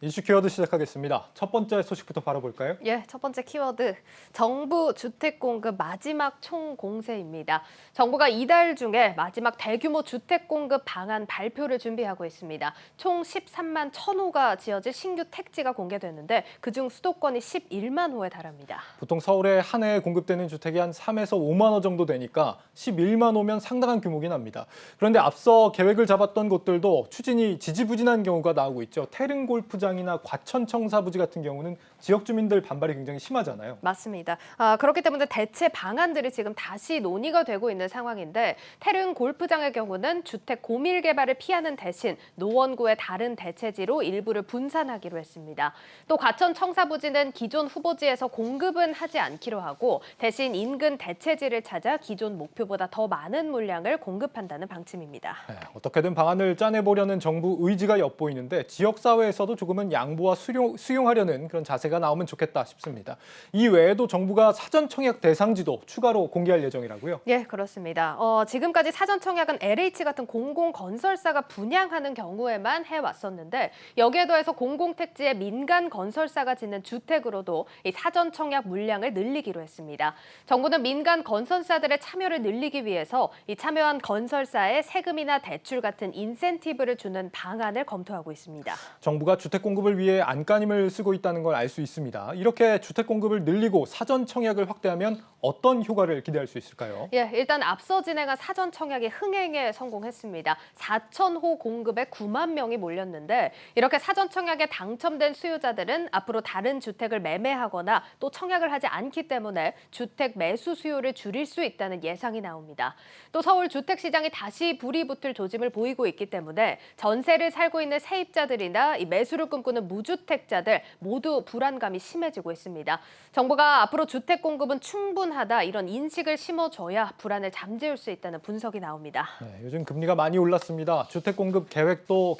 이슈 키워드 시작하겠습니다. 첫 번째 소식부터 바로 볼까요? 예, 첫 번째 키워드. 정부 주택 공급 마지막 총공세입니다. 정부가 이달 중에 마지막 대규모 주택 공급 방안 발표를 준비하고 있습니다. 총 13만 1,000호가 지어질 신규 택지가 공개됐는데 그중 수도권이 11만 호에 달합니다. 보통 서울에 한 해에 공급되는 주택이 한 3에서 5만 호 정도 되니까 11만 호면 상당한 규모긴 합니다. 그런데 앞서 계획을 잡았던 곳들도 추진이 지지부진한 경우가 나오고 있죠. 태릉 골프장이나 과천 청사부지 같은 경우는 지역 주민들 반발이 굉장히 심하잖아요. 맞습니다. 그렇기 때문에 대체 방안들이 지금 다시 논의가 되고 있는 상황인데 태릉 골프장의 경우는 주택 고밀 개발을 피하는 대신 노원구의 다른 대체지로 일부를 분산하기로 했습니다. 또 과천 청사부지는 기존 후보지에서 공급은 하지 않기로 하고 대신 인근 대체지를 찾아 기존 목표보다 더 많은 물량을 공급한다는 방침입니다. 네, 어떻게든 방안을 짜내보려는 정부 의지가 엿보이는데 지역사회에서도 조금은 양보와 수용하려는 그런 자세가 나오면 좋겠다 싶습니다. 이 외에도 정부가 사전 청약 대상지도 추가로 공개할 예정이라고요? 예, 그렇습니다. 지금까지 사전 청약은 LH 같은 공공건설사가 분양하는 경우에만 해왔었는데 여기에 더해서 공공택지에 민간 건설사가 짓는 주택으로도 이 사전 청약 물량을 늘리기로 했습니다. 정부는 민간 건설사들의 참여를 늘리기 위해서 이 참여한 건설사에 세금이나 대출 같은 인센티브를 주는 방안을 검토하고 있습니다. 정부가 주택 공급을 위해 안간힘을 쓰고 있다는 걸 알 수 있습니다. 이렇게 주택 공급을 늘리고 사전 청약을 확대하면 어떤 효과를 기대할 수 있을까요? 예, 일단 앞서 진행한 사전 청약이 흥행에 성공했습니다. 4,000호 공급에 9만 명이 몰렸는데 이렇게 사전 청약에 당첨된 수요자들은 앞으로 다른 주택을 매매하거나 또 청약을 하지 않기 때문에 주택 매수 수요를 줄일 수 있다는 예상이 나옵니다. 또 서울 주택 시장이 다시 불이 붙을 조짐을 보이고 있기 때문에 전세를 살고 있는 세입자들이나 이 매수를 꿈꾸는 무주택자들 모두 불안감이 심해지고 있습니다. 정부가 앞으로 주택 공급은 충분하다 이런 인식을 심어줘야 불안을 잠재울 수 있다는 분석이 나옵니다. 네, 요즘 금리가 많이 올랐습니다. 주택 공급 계획도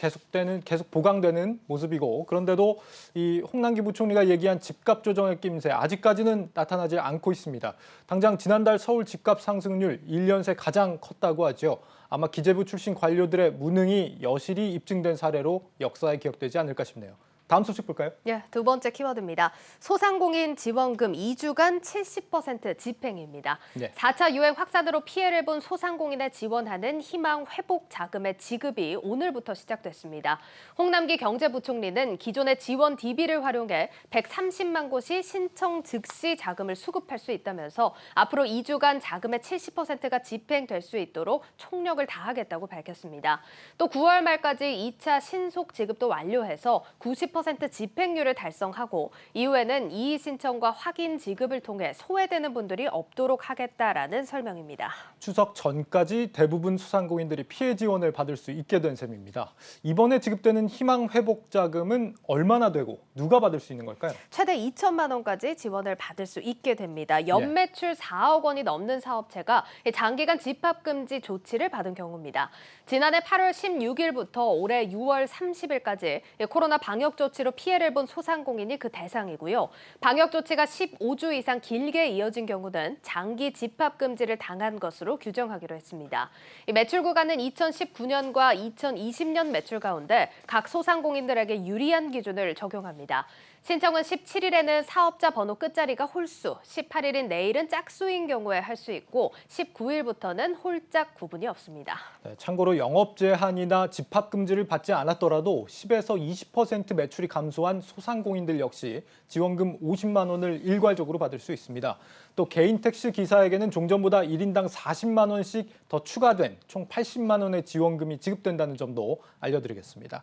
계속 보강되는 모습이고 그런데도 이 홍남기 부총리가 얘기한 집값 조정의 낌새 아직까지는 나타나지 않고 있습니다. 당장 지난달 서울 집값 상승률 1년 새 가장 컸다고 하죠. 아마 기재부 출신 관료들의 무능이 여실히 입증된 사례로 역사에 기억되지 않을까 싶네요. 다음 소식 볼까요? 예, 두 번째 키워드입니다. 소상공인 지원금 2주간 70% 집행입니다. 네. 4차 유행 확산으로 피해를 본 소상공인에 지원하는 희망 회복 자금의 지급이 오늘부터 시작됐습니다. 홍남기 경제부총리는 기존의 지원 DB를 활용해 130만 곳이 신청 즉시 자금을 수급할 수 있다면서 앞으로 2주간 자금의 70%가 집행될 수 있도록 총력을 다하겠다고 밝혔습니다. 또 9월 말까지 2차 신속 지급도 완료해서 90% 집행률을 달성하고 이후에는 이의 신청과 확인 지급을 통해 소외되는 분들이 없도록 하겠다라는 설명입니다. 추석 전까지 대부분 소상공인들이 피해 지원을 받을 수 있게 된 셈입니다. 이번에 지급되는 희망 회복 자금은 얼마나 되고 누가 받을 수 있는 걸까요? 최대 2천만 원까지 지원을 받을 수 있게 됩니다. 연매출 4억 원이 넘는 사업체가 장기간 집합금지 조치를 받은 경우입니다. 지난해 8월 16일부터 올해 6월 30일까지 코로나 방역 조치로 피해를 본 소상공인이 그 대상이고요. 방역 조치가 15주 이상 길게 이어진 경우는 장기 집합금지를 당한 것으로 규정하기로 했습니다. 이 매출 구간은 2019년과 2020년 매출 가운데 각 소상공인들에게 유리한 기준을 적용합니다. 신청은 17일에는 사업자 번호 끝자리가 홀수, 18일인 내일은 짝수인 경우에 할 수 있고 19일부터는 홀짝 구분이 없습니다. 네, 참고로 영업 제한이나 집합 금지를 받지 않았더라도 10에서 20% 매출이 감소한 소상공인들 역시 지원금 50만 원을 일괄적으로 받을 수 있습니다. 또 개인 택시 기사에게는 종전보다 1인당 40만 원씩 더 추가된 총 80만 원의 지원금이 지급된다는 점도 알려드리겠습니다.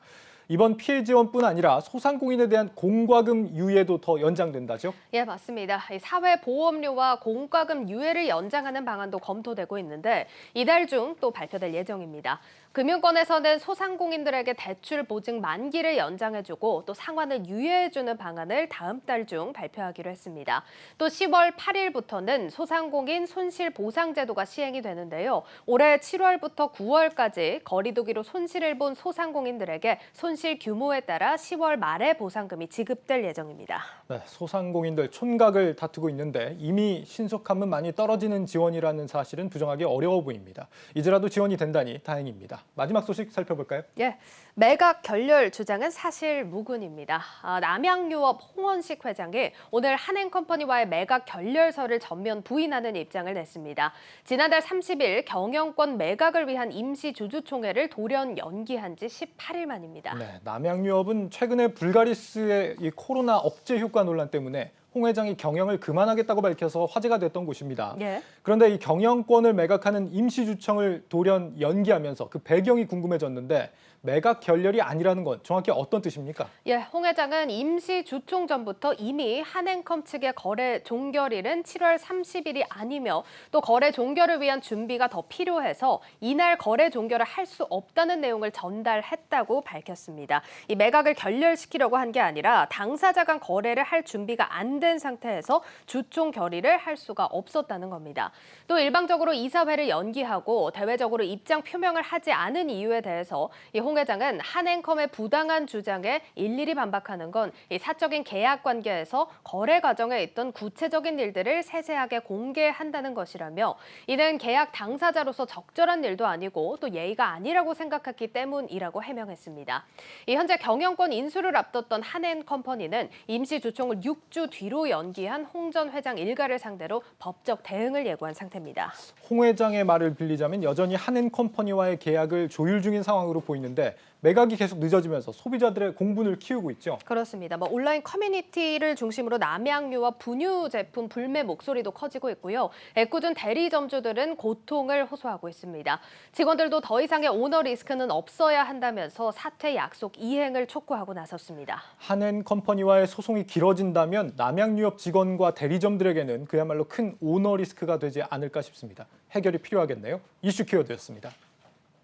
이번 피해 지원뿐 아니라 소상공인에 대한 공과금 유예도 더 연장된다죠? 예, 맞습니다. 사회보험료와 공과금 유예를 연장하는 방안도 검토되고 있는데 이달 중 또 발표될 예정입니다. 금융권에서는 소상공인들에게 대출 보증 만기를 연장해주고 또 상환을 유예해주는 방안을 다음 달 중 발표하기로 했습니다. 또 10월 8일부터는 소상공인 손실보상제도가 시행이 되는데요. 올해 7월부터 9월까지 거리두기로 손실을 본 소상공인들에게 손실 규모에 따라 10월 말에 보상금이 지급될 예정입니다. 네, 소상공인들 촌각을 다투고 있는데 이미 신속함은 많이 떨어지는 지원이라는 사실은 부정하기 어려워 보입니다. 이제라도 지원이 된다니 다행입니다. 마지막 소식 살펴볼까요? 예, 매각 결렬 주장은 사실 무근입니다. 남양유업 홍원식 회장이 오늘 한행컴퍼니와의 매각 결렬서를 전면 부인하는 입장을 냈습니다. 지난달 30일 경영권 매각을 위한 임시 주주총회를 돌연 연기한 지 18일 만입니다. 네, 남양유업은 최근에 불가리스의 이 코로나 억제 효과 논란 때문에 홍 회장이 경영을 그만하겠다고 밝혀서 화제가 됐던 곳입니다. 예. 그런데 이 경영권을 매각하는 임시주총을 돌연 연기하면서 그 배경이 궁금해졌는데 매각 결렬이 아니라는 건 정확히 어떤 뜻입니까? 예, 홍 회장은 임시 주총 전부터 이미 한행컴 측의 거래 종결일은 7월 30일이 아니며 또 거래 종결을 위한 준비가 더 필요해서 이날 거래 종결을 할 수 없다는 내용을 전달했다고 밝혔습니다. 이 매각을 결렬시키려고 한 게 아니라 당사자 간 거래를 할 준비가 안 된 상태에서 주총 결의를 할 수가 없었다는 겁니다. 또 일방적으로 이사회를 연기하고 대외적으로 입장 표명을 하지 않은 이유에 대해서 홍 회장은 한행컴의 부당한 주장에 일일이 반박하는 건 이 사적인 계약 관계에서 거래 과정에 있던 구체적인 일들을 세세하게 공개한다는 것이라며 이는 계약 당사자로서 적절한 일도 아니고 또 예의가 아니라고 생각했기 때문이라고 해명했습니다. 현재 경영권 인수를 앞뒀던 한행컴퍼니는 임시 주총을 6주 뒤로 연기한 홍 전 회장 일가를 상대로 법적 대응을 예고한 상태입니다. 홍 회장의 말을 빌리자면 여전히 한행컴퍼니와의 계약을 조율 중인 상황으로 보이는데 매각이 계속 늦어지면서 소비자들의 공분을 키우고 있죠. 그렇습니다. 온라인 커뮤니티를 중심으로 남양유업 분유 제품 불매 목소리도 커지고 있고요. 애꿎은 대리점주들은 고통을 호소하고 있습니다. 직원들도 더 이상의 오너 리스크는 없어야 한다면서 사퇴 약속 이행을 촉구하고 나섰습니다. 한행컴퍼니와의 소송이 길어진다면 남양유업 직원과 대리점들에게는 그야말로 큰 오너 리스크가 되지 않을까 싶습니다. 해결이 필요하겠네요. 이슈 키워드였습니다.